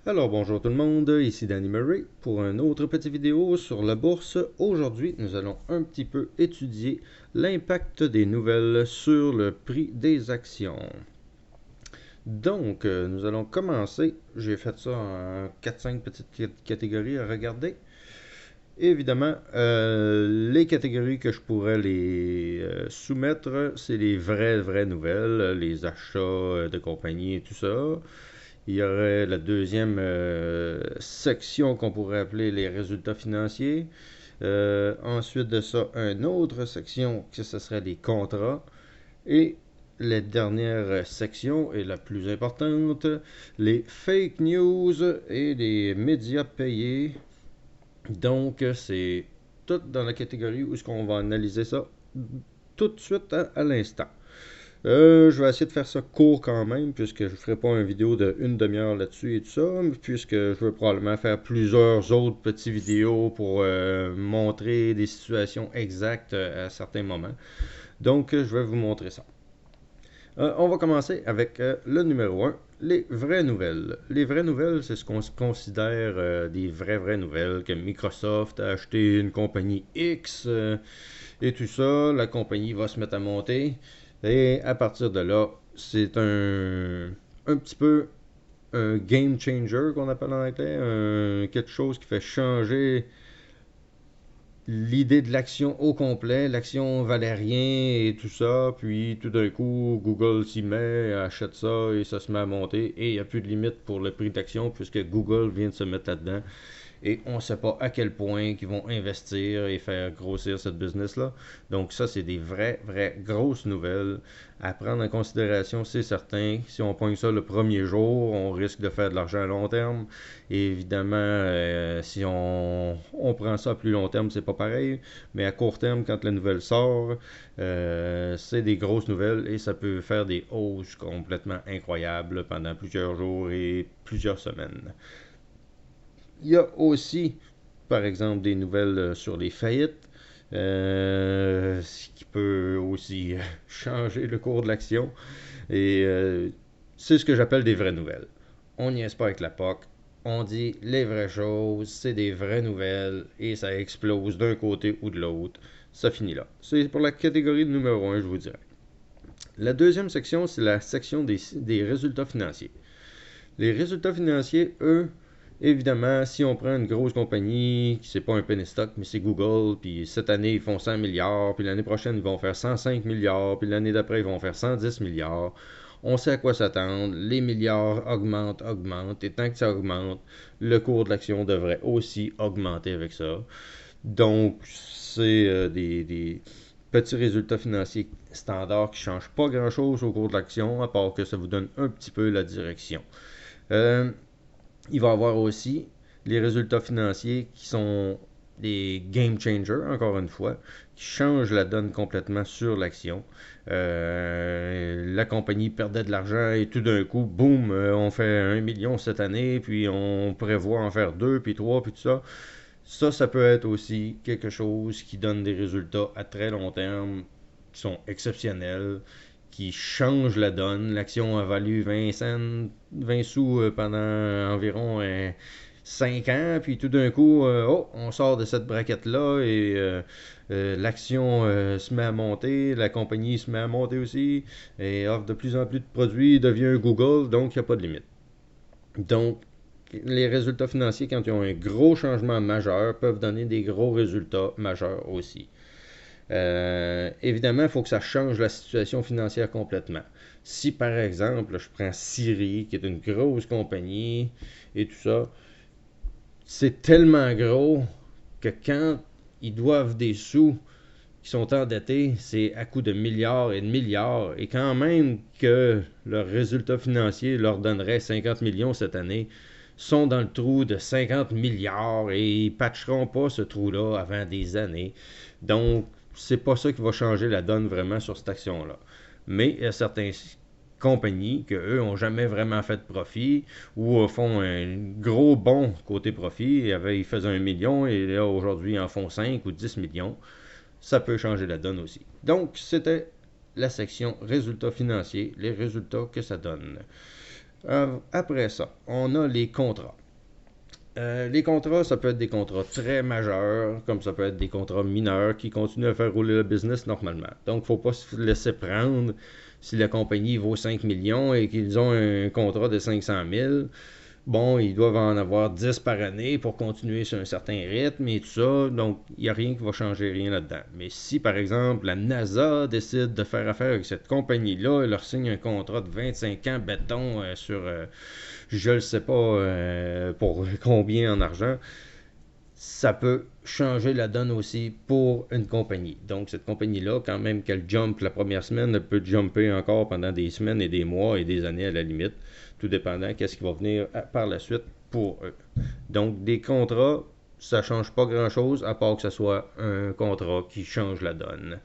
Alors bonjour tout le monde, ici Danny Murray pour une autre petite vidéo sur la bourse. Aujourd'hui, nous allons un petit peu étudier l'impact des nouvelles sur le prix des actions. Donc, nous allons commencer. J'ai fait ça en 4-5 petites catégories à regarder. Évidemment, les catégories que je pourrais les soumettre, c'est les vraies nouvelles, les achats de compagnie et tout ça. Il y aurait la deuxième section qu'on pourrait appeler les résultats financiers. Ensuite de ça, une autre section que ce serait les contrats. Et la dernière section est la plus importante, les fake news et les médias payés. Donc, c'est tout dans la catégorie où est-ce qu'on va analyser ça tout de suite à l'instant. Je vais essayer de faire ça court quand même, puisque je ne ferai pas une vidéo de une demi-heure là-dessus et tout ça, puisque je veux probablement faire plusieurs autres petites vidéos pour montrer des situations exactes à certains moments. Donc, je vais vous montrer ça. On va commencer avec le numéro un, les vraies nouvelles. Les vraies nouvelles, c'est ce qu'on considère des vraies nouvelles, que Microsoft a acheté une compagnie X et tout ça, la compagnie va se mettre à monter. Et à partir de là, c'est un petit peu un game changer qu'on appelle en anglais, quelque chose qui fait changer l'idée de l'action au complet. L'action valait rien et tout ça, puis tout d'un coup, Google s'y met, achète ça et ça se met à monter et il n'y a plus de limite pour le prix d'action puisque Google vient de se mettre là-dedans. Et on ne sait pas à quel point ils vont investir et faire grossir cette business-là. Donc ça, c'est des vraies grosses nouvelles à prendre en considération, c'est certain. Si on pogne ça le premier jour, on risque de faire de l'argent à long terme. Et évidemment, si on prend ça à plus long terme, c'est pas pareil. Mais à court terme, quand la nouvelle sort, c'est des grosses nouvelles et ça peut faire des hausses complètement incroyables pendant plusieurs jours et plusieurs semaines. Il y a aussi, par exemple, des nouvelles sur les faillites, ce qui peut aussi changer le cours de l'action. Et c'est ce que j'appelle des vraies nouvelles. On n'y est pas avec la POC. On dit les vraies choses, c'est des vraies nouvelles, et ça explose d'un côté ou de l'autre. Ça finit là. C'est pour la catégorie numéro un, je vous dirais. La deuxième section, c'est la section des résultats financiers. Les résultats financiers, eux, évidemment, si on prend une grosse compagnie, c'est pas un penny stock, mais c'est Google, puis cette année, ils font 100 milliards, puis l'année prochaine, ils vont faire 105 milliards, puis l'année d'après, ils vont faire 110 milliards. On sait à quoi s'attendre, les milliards augmentent, et tant que ça augmente, le cours de l'action devrait aussi augmenter avec ça. Donc, c'est des petits résultats financiers standards qui ne changent pas grand-chose au cours de l'action, à part que ça vous donne un petit peu la direction. Euh, il va y avoir aussi les résultats financiers qui sont des game changers, encore une fois, qui changent la donne complètement sur l'action. La compagnie perdait de l'argent et tout d'un coup, boum, on fait 1 million cette année, puis on prévoit en faire 2, puis 3, puis tout ça. Ça peut être aussi quelque chose qui donne des résultats à très long terme qui sont exceptionnels, qui changent la donne. L'action a valu 20 cents, 20 sous pendant environ 5 ans, puis tout d'un coup, on sort de cette braquette-là et l'action se met à monter, la compagnie se met à monter aussi, et offre de plus en plus de produits, devient un Google, donc il n'y a pas de limite. Donc, les résultats financiers, quand ils ont un gros changement majeur, peuvent donner des gros résultats majeurs aussi. Évidemment, il faut que ça change la situation financière complètement. Si par exemple, je prends Siri, qui est une grosse compagnie et tout ça, c'est tellement gros que quand ils doivent des sous qui sont endettés, c'est à coût de milliards et de milliards. Et quand même que leur résultat financier leur donnerait 50 millions cette année, sont dans le trou de 50 milliards et ils patcheront pas ce trou-là avant des années. Donc, c'est pas ça qui va changer la donne vraiment sur cette action-là. Mais il y a certaines compagnies que eux ont jamais vraiment fait de profit ou font un gros bon côté profit. Ils faisaient 1 million et là aujourd'hui ils en font 5 ou 10 millions. Ça peut changer la donne aussi. Donc c'était la section résultats financiers, les résultats que ça donne. Après ça, on a les contrats. Les contrats, ça peut être des contrats très majeurs, comme ça peut être des contrats mineurs qui continuent à faire rouler le business normalement. Donc, il ne faut pas se laisser prendre si la compagnie vaut 5 millions et qu'ils ont un contrat de 500 000. Bon, ils doivent en avoir 10 par année pour continuer sur un certain rythme et tout ça. Donc, il n'y a rien qui va changer rien là-dedans. Mais si, par exemple, la NASA décide de faire affaire avec cette compagnie-là et leur signe un contrat de 25 ans béton sur, je ne sais pas pour combien en argent, ça peut changer la donne aussi pour une compagnie. Donc, cette compagnie-là, quand même qu'elle jump la première semaine, elle peut jumper encore pendant des semaines et des mois et des années à la limite, tout dépendant qu'est-ce qui va venir par la suite pour eux. Donc, des contrats, ça ne change pas grand-chose, à part que ce soit un contrat qui change la donne.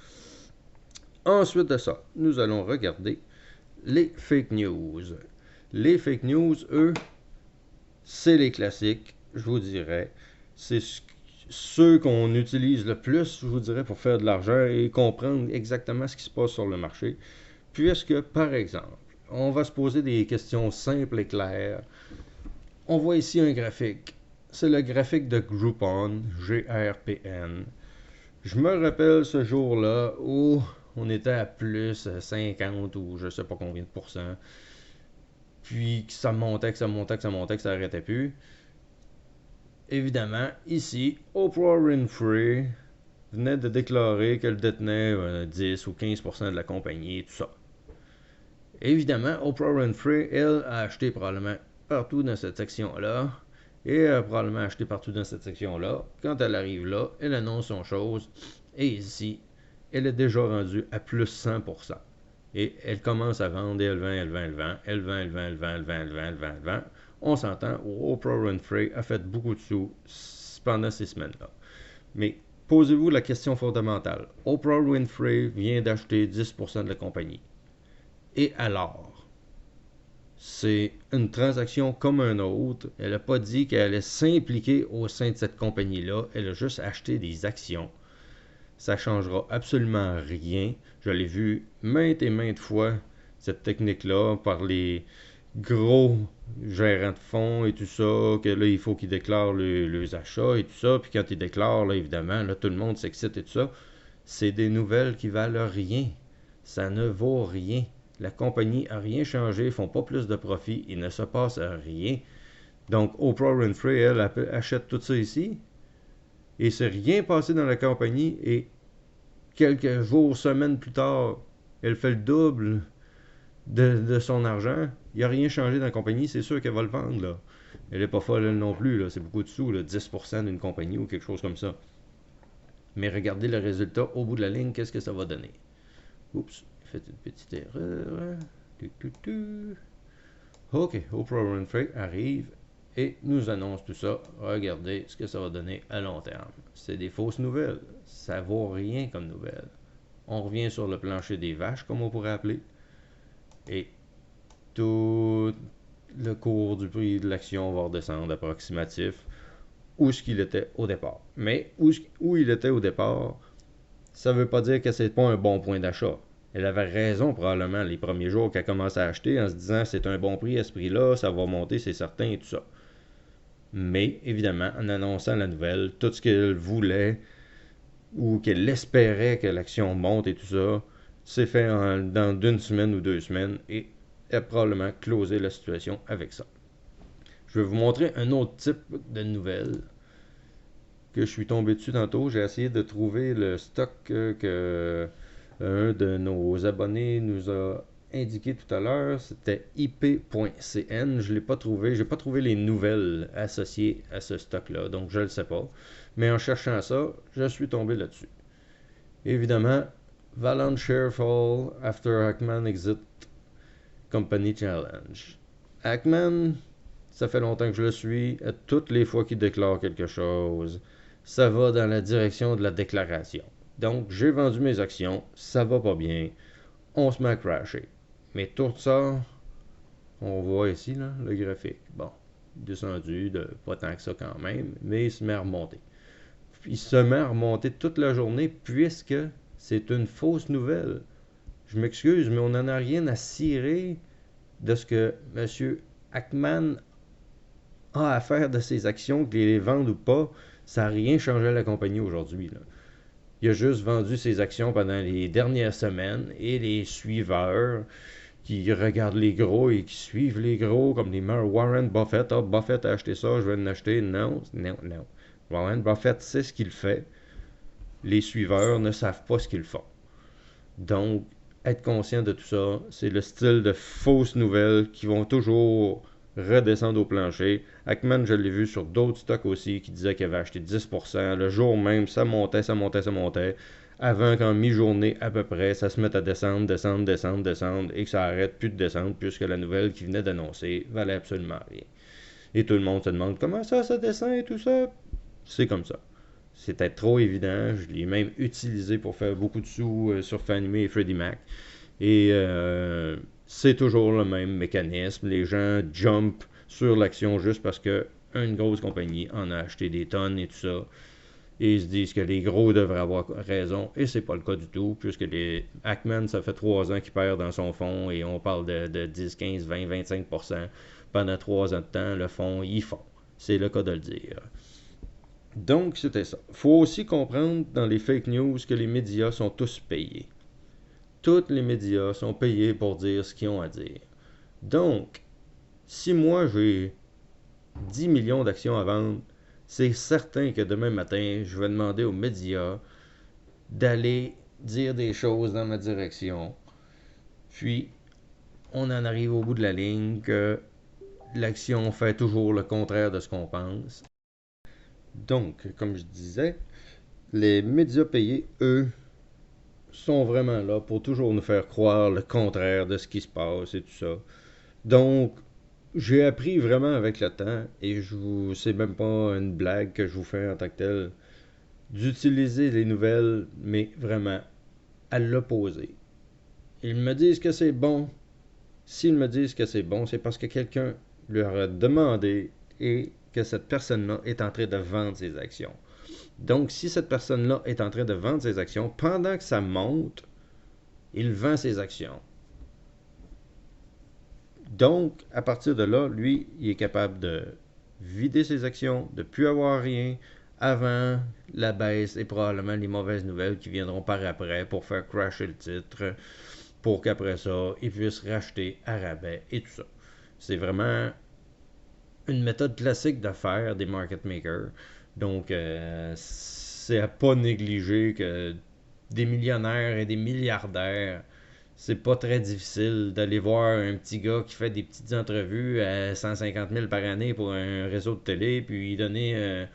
Ensuite de ça, nous allons regarder les fake news. Les fake news, eux, c'est les classiques, je vous dirais. C'est ceux qu'on utilise le plus, je vous dirais, pour faire de l'argent et comprendre exactement ce qui se passe sur le marché. Puisque, par exemple, on va se poser des questions simples et claires. On voit ici un graphique. C'est le graphique de Groupon, GRPN. Je me rappelle ce jour-là où on était à plus 50 ou je sais pas combien de pourcents. Puis que ça montait, que ça montait, que ça montait, que ça n'arrêtait plus. Évidemment, ici, Oprah Winfrey venait de déclarer qu'elle détenait 10 ou 15% de la compagnie et tout ça. Évidemment, Oprah Winfrey, elle, a acheté probablement partout dans cette section-là. Et a probablement acheté partout dans cette section-là. Quand elle arrive là, elle annonce son chose. Et ici, elle est déjà rendue à plus 100%. Et elle commence à vendre, et elle vend, elle vend, elle vend, elle vend, elle vend, elle vend, elle vend, elle vend, elle vend, elle vend. On s'entend, Oprah Winfrey a fait beaucoup de sous pendant ces semaines-là. Mais posez-vous la question fondamentale. Oprah Winfrey vient d'acheter 10% de la compagnie. Et alors? C'est une transaction comme un autre. Elle n'a pas dit qu'elle allait s'impliquer au sein de cette compagnie-là. Elle a juste acheté des actions. Ça ne changera absolument rien. Je l'ai vu maintes et maintes fois, cette technique-là, par les gros gérants de fonds et tout ça, que là, il faut qu'ils déclarent leurs achats et tout ça. Puis quand ils déclarent, là, évidemment, là, tout le monde s'excite et tout ça. C'est des nouvelles qui valent rien. Ça ne vaut rien. La compagnie n'a rien changé, ils font pas plus de profit, il ne se passe rien. Donc, Oprah Winfrey, elle achète tout ça ici, et c'est rien passé dans la compagnie, et quelques jours, semaines plus tard, elle fait le double de son argent. Il n'y a rien changé dans la compagnie, c'est sûr qu'elle va le vendre, là. Elle n'est pas folle, elle non plus, là. C'est beaucoup de sous, là, 10% d'une compagnie ou quelque chose comme ça. Mais regardez le résultat au bout de la ligne, qu'est-ce que ça va donner. Oups, j'ai fait une petite erreur. Ok, Oprah Winfrey arrive et nous annonce tout ça. Regardez ce que ça va donner à long terme. C'est des fausses nouvelles. Ça vaut rien comme nouvelle. On revient sur le plancher des vaches, comme on pourrait appeler. Et tout le cours du prix de l'action va redescendre approximatif où ce qu'il était au départ. Mais où il était au départ, ça ne veut pas dire que c'est pas un bon point d'achat. Elle avait raison probablement les premiers jours qu'elle commence à acheter en se disant c'est un bon prix à ce prix-là, ça va monter, c'est certain et tout ça. Mais évidemment, en annonçant la nouvelle, tout ce qu'elle voulait ou qu'elle espérait que l'action monte et tout ça, c'est fait dans d'une semaine ou 2 semaines et elle a probablement closé la situation avec ça. Je vais vous montrer un autre type de nouvelle que je suis tombé dessus tantôt. J'ai essayé de trouver le stock que un de nos abonnés nous a indiqué tout à l'heure. C'était ip.cn. Je ne l'ai pas trouvé. Je n'ai pas trouvé les nouvelles associées à ce stock-là. Donc, je ne le sais pas. Mais en cherchant ça, je suis tombé là-dessus. Évidemment, Valent Share Fall After Ackman Exit Company Challenge. Ackman, ça fait longtemps que je le suis. À toutes les fois qu'il déclare quelque chose, ça va dans la direction de la déclaration. Donc, j'ai vendu mes actions, ça va pas bien, on se met à crasher. Mais tout ça, on voit ici, là, le graphique. Bon, descendu de pas tant que ça quand même, mais il se met à remonter. Il se met à remonter toute la journée puisque c'est une fausse nouvelle. Je m'excuse, mais on n'en a rien à cirer de ce que M. Ackman a à faire de ses actions, qu'il les vende ou pas, ça n'a rien changé à la compagnie aujourd'hui. Il a juste vendu ses actions pendant les dernières semaines et les suiveurs qui regardent les gros et qui suivent les gros, comme les Warren Buffett. Ah, Buffett a acheté ça, je vais en acheter. Non, non, non. Warren Buffett sait ce qu'il fait. Les suiveurs ne savent pas ce qu'ils font. Donc, être conscient de tout ça, c'est le style de fausses nouvelles qui vont toujours redescendre au plancher. Ackman, je l'ai vu sur d'autres stocks aussi, qui disaient qu'il avait acheté 10%. Le jour même, ça montait, ça montait, ça montait. Avant qu'en mi-journée, à peu près, ça se mette à descendre, descendre, descendre, descendre, et que ça arrête plus de descendre, puisque la nouvelle qu'il venait d'annoncer valait absolument rien. Et tout le monde se demande comment ça descend et tout ça. C'est comme ça. C'était trop évident. Je l'ai même utilisé pour faire beaucoup de sous sur Fannie Mae et Freddie Mac. Et c'est toujours le même mécanisme. Les gens jump sur l'action juste parce que une grosse compagnie en a acheté des tonnes et tout ça. Et ils se disent que les gros devraient avoir raison. Et c'est pas le cas du tout, puisque les Ackman, ça fait 3 ans qu'il perd dans son fonds et on parle de 10, 15, 20, 25%. Pendant 3 ans de temps, le fonds, ils font. C'est le cas de le dire. Donc, c'était ça. Il faut aussi comprendre dans les fake news que les médias sont tous payés. Tous les médias sont payés pour dire ce qu'ils ont à dire. Donc, si moi j'ai 10 millions d'actions à vendre, c'est certain que demain matin, je vais demander aux médias d'aller dire des choses dans ma direction. Puis, on en arrive au bout de la ligne que l'action fait toujours le contraire de ce qu'on pense. Donc, comme je disais, les médias payés, eux, sont vraiment là pour toujours nous faire croire le contraire de ce qui se passe et tout ça. Donc, j'ai appris vraiment avec le temps, et c'est même pas une blague que je vous fais en tant que telle, d'utiliser les nouvelles, mais vraiment à l'opposé. Ils me disent que c'est bon. S'ils me disent que c'est bon, c'est parce que quelqu'un leur a demandé et que cette personne-là est en train de vendre ses actions. Donc, si cette personne-là est en train de vendre ses actions, pendant que ça monte, il vend ses actions. Donc, à partir de là, lui, il est capable de vider ses actions, de ne plus avoir rien avant la baisse et probablement les mauvaises nouvelles qui viendront par après pour faire crasher le titre, pour qu'après ça, il puisse racheter à rabais et tout ça. C'est vraiment une méthode classique d'affaires des market makers. Donc, c'est à pas négliger que des millionnaires et des milliardaires, c'est pas très difficile d'aller voir un petit gars qui fait des petites entrevues à 150 000 par année pour un réseau de télé, puis lui donner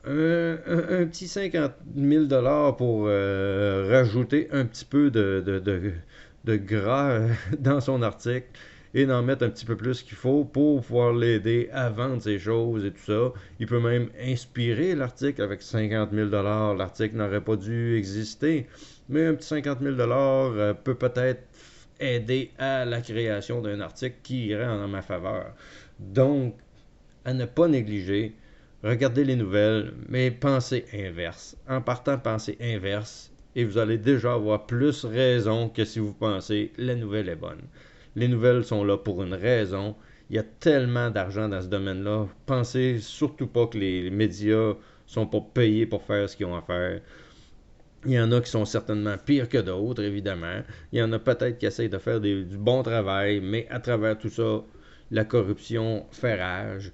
un petit 50 000 pour rajouter un petit peu de gras dans son article et d'en mettre un petit peu plus qu'il faut pour pouvoir l'aider à vendre ses choses et tout ça. Il peut même inspirer l'article avec 50 000 L'article n'aurait pas dû exister, mais un petit 50 000 peut peut-être aider à la création d'un article qui irait en ma faveur. Donc, à ne pas négliger, regardez les nouvelles, mais pensez inverse. En partant, pensez inverse, et vous allez déjà avoir plus raison que si vous pensez la nouvelle est bonne. Les nouvelles sont là pour une raison. Il y a tellement d'argent dans ce domaine-là. Pensez surtout pas que les médias sont pas payés pour faire ce qu'ils ont à faire. Il y en a qui sont certainement pires que d'autres, évidemment. Il y en a peut-être qui essayent de faire du bon travail, mais à travers tout ça, la corruption fait rage.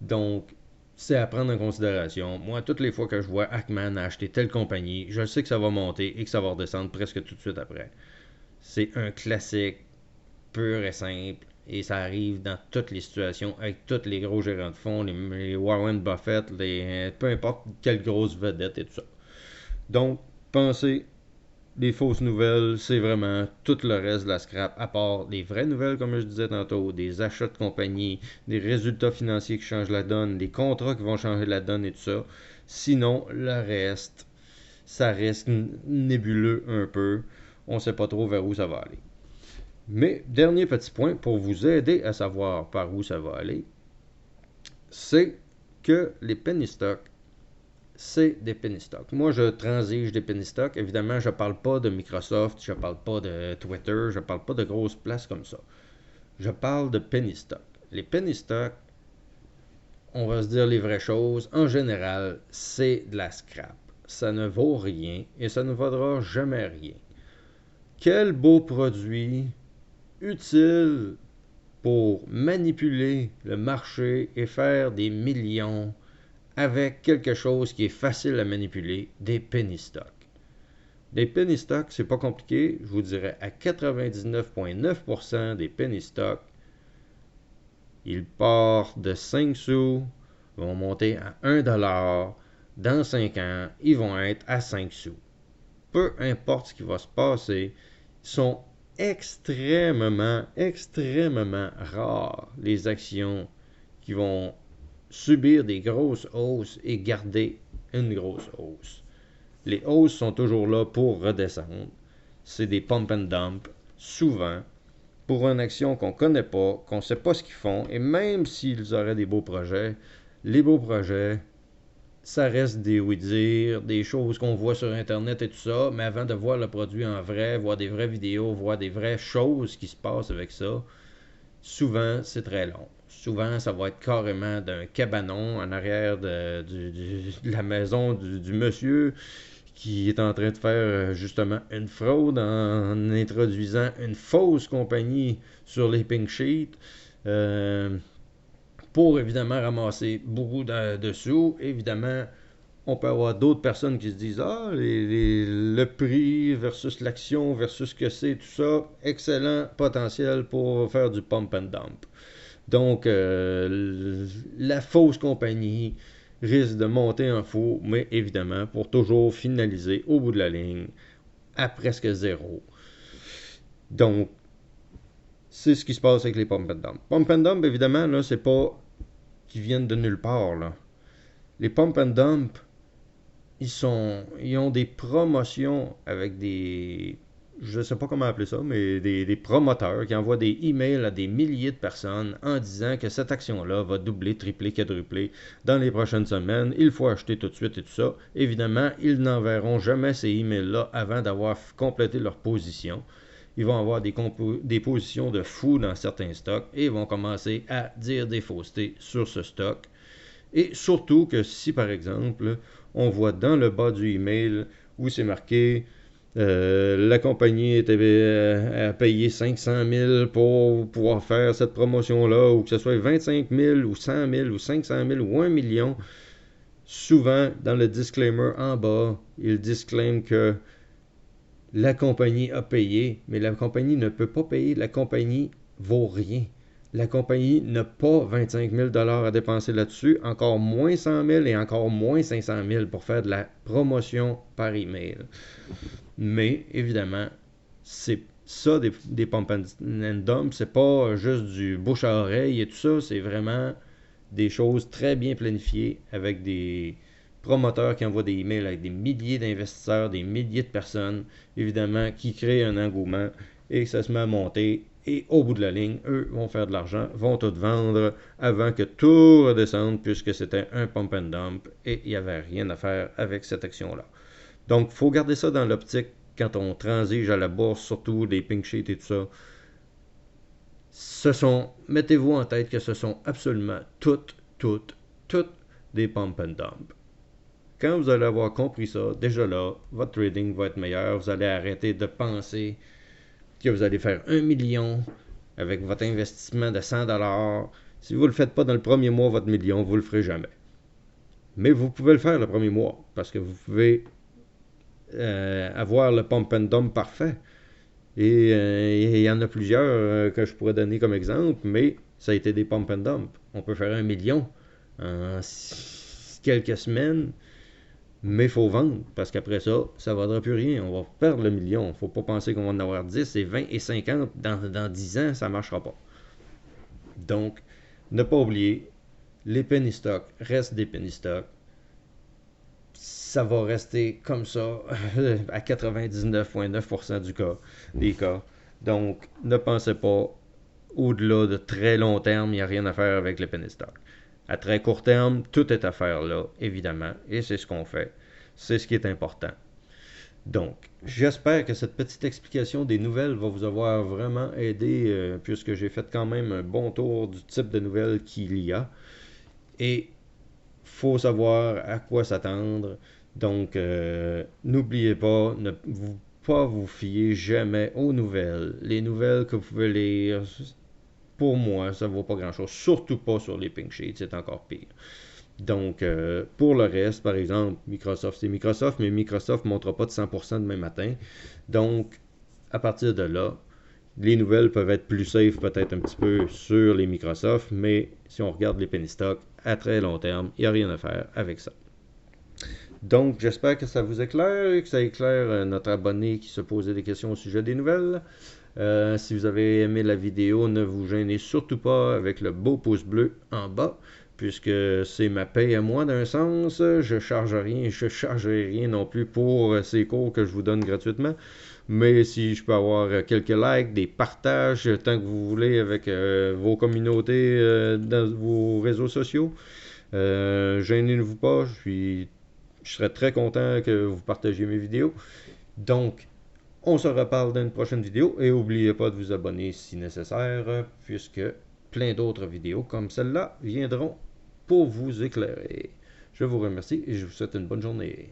Donc, c'est à prendre en considération. Moi, toutes les fois que je vois Ackman acheter telle compagnie, je sais que ça va monter et que ça va redescendre presque tout de suite après. C'est un classique pur et simple. Et ça arrive dans toutes les situations, avec tous les gros gérants de fonds, les Warren Buffett, peu importe quelle grosse vedette et tout ça. Donc, pensez, les fausses nouvelles, c'est vraiment tout le reste de la scrap, à part les vraies nouvelles, comme je disais tantôt, des achats de compagnie, des résultats financiers qui changent la donne, des contrats qui vont changer la donne et tout ça. Sinon, le reste, ça reste nébuleux un peu. On ne sait pas trop vers où ça va aller. Mais, dernier petit point pour vous aider à savoir par où ça va aller, c'est que les penny stocks, c'est des penny stocks. Moi, je transige des penny stocks. Évidemment, je ne parle pas de Microsoft, je ne parle pas de Twitter, je ne parle pas de grosses places comme ça. Je parle de penny stock. Les penny stocks, on va se dire les vraies choses, en général, c'est de la scrap. Ça ne vaut rien et ça ne vaudra jamais rien. Quel beau produit utile pour manipuler le marché et faire des millions avec quelque chose qui est facile à manipuler, des penny stocks. Des penny stocks, c'est pas compliqué, je vous dirais à 99,9% des penny stocks, ils partent de 5 sous, vont monter à 1$, dans 5 ans, ils vont être à 5 sous. Peu importe ce qui va se passer, ils sont extrêmement rares les actions qui vont subir des grosses hausses et garder une grosse hausse. Les hausses sont toujours là pour redescendre. C'est des pump and dump, souvent, pour une action qu'on ne connaît pas, qu'on ne sait pas ce qu'ils font, et même s'ils auraient des beaux projets, les beaux projets, ça reste des oui-dire, des choses qu'on voit sur Internet et tout ça, mais avant de voir le produit en vrai, voir des vraies vidéos, voir des vraies choses qui se passent avec ça, souvent, c'est très long. Souvent, ça va être carrément d'un cabanon en arrière de la maison du monsieur qui est en train de faire justement une fraude en introduisant une fausse compagnie sur les pink sheets pour évidemment ramasser beaucoup de sous. Évidemment, on peut avoir d'autres personnes qui se disent le prix versus l'action versus ce que c'est, tout ça, excellent potentiel pour faire du pump and dump. Donc, la fausse compagnie risque de monter en faux, mais évidemment, pour toujours finaliser au bout de la ligne à presque zéro. Donc, c'est ce qui se passe avec les pump and dump. Pump and dump, évidemment, là, c'est pas qu'ils viennent de nulle part, là. Les pump and dump, ils ont des promotions avec des, je ne sais pas comment appeler ça, mais des promoteurs qui envoient des emails à des milliers de personnes en disant que cette action-là va doubler, tripler, quadrupler dans les prochaines semaines. Il faut acheter tout de suite et tout ça. Évidemment, ils n'enverront jamais ces emails-là avant d'avoir complété leur position. Ils vont avoir des positions de fous dans certains stocks et ils vont commencer à dire des faussetés sur ce stock. Et surtout que si, par exemple, on voit dans le bas du email où c'est marqué la compagnie a payé 500 000 pour pouvoir faire cette promotion-là, ou que ce soit 25 000 ou 100 000 ou 500 000 ou 1 million, souvent dans le disclaimer en bas, ils disclaiment que la compagnie a payé, mais la compagnie ne peut pas payer, la compagnie vaut rien. La compagnie n'a pas 25 000 à dépenser là-dessus, encore moins 100 000 et encore moins 500 000 pour faire de la promotion par email. Mais évidemment, c'est ça des pump and dump, c'est pas juste du bouche à oreille et tout ça, c'est vraiment des choses très bien planifiées avec des promoteurs qui envoient des emails avec des milliers d'investisseurs, des milliers de personnes, évidemment, qui créent un engouement et ça se met à monter. Et au bout de la ligne, eux vont faire de l'argent, vont tout vendre avant que tout redescende puisque c'était un pump and dump et il n'y avait rien à faire avec cette action-là. Donc, il faut garder ça dans l'optique quand on transige à la bourse, surtout des pink sheets et tout ça. Mettez-vous en tête que ce sont absolument toutes des pump and dump. Quand vous allez avoir compris ça, déjà là, votre trading va être meilleur. Vous allez arrêter de penser que vous allez faire 1 million avec votre investissement de 100$. Si vous ne le faites pas dans le premier mois, votre million, vous ne le ferez jamais. Mais vous pouvez le faire le premier mois parce que vous pouvez avoir le pump and dump parfait. Et il y en a plusieurs que je pourrais donner comme exemple, mais ça a été des pump and dump. On peut faire 1 million en quelques semaines, mais il faut vendre, parce qu'après ça, ça ne vaudra plus rien. On va perdre le million. Il ne faut pas penser qu'on va en avoir 10 et 20 et 50 dans 10 ans, ça ne marchera pas. Donc, ne pas oublier, les penny stocks restent des penny stocks. Ça va rester comme ça à 99,9% des cas. Donc, ne pensez pas au-delà de très long terme, il n'y a rien à faire avec les penny stocks. À très court terme, tout est à faire là, évidemment, et c'est ce qu'on fait. C'est ce qui est important. Donc, j'espère que cette petite explication des nouvelles va vous avoir vraiment aidé, puisque j'ai fait quand même un bon tour du type de nouvelles qu'il y a. Et faut savoir à quoi s'attendre. Donc, n'oubliez pas, ne vous, pas vous fier jamais aux nouvelles. Les nouvelles que vous pouvez lire, pour moi, ça ne vaut pas grand-chose. Surtout pas sur les pink sheets, c'est encore pire. Donc, pour le reste, par exemple, Microsoft, c'est Microsoft, mais Microsoft ne montrera pas de 100% demain matin. Donc, à partir de là, les nouvelles peuvent être plus safe peut-être un petit peu sur les Microsoft, mais si on regarde les penny stocks, à très long terme, il n'y a rien à faire avec ça. Donc, j'espère que ça vous éclaire et que ça éclaire notre abonné qui se posait des questions au sujet des nouvelles. Si vous avez aimé la vidéo, ne vous gênez surtout pas avec le beau pouce bleu en bas, puisque c'est ma paye à moi d'un sens. Je charge rien, je chargerai rien non plus pour ces cours que je vous donne gratuitement. Mais si je peux avoir quelques likes, des partages, tant que vous voulez, avec vos communautés dans vos réseaux sociaux, gênez-vous pas, je serais très content que vous partagiez mes vidéos. Donc, on se reparle dans une prochaine vidéo et n'oubliez pas de vous abonner si nécessaire, puisque plein d'autres vidéos comme celle-là viendront pour vous éclairer. Je vous remercie et je vous souhaite une bonne journée.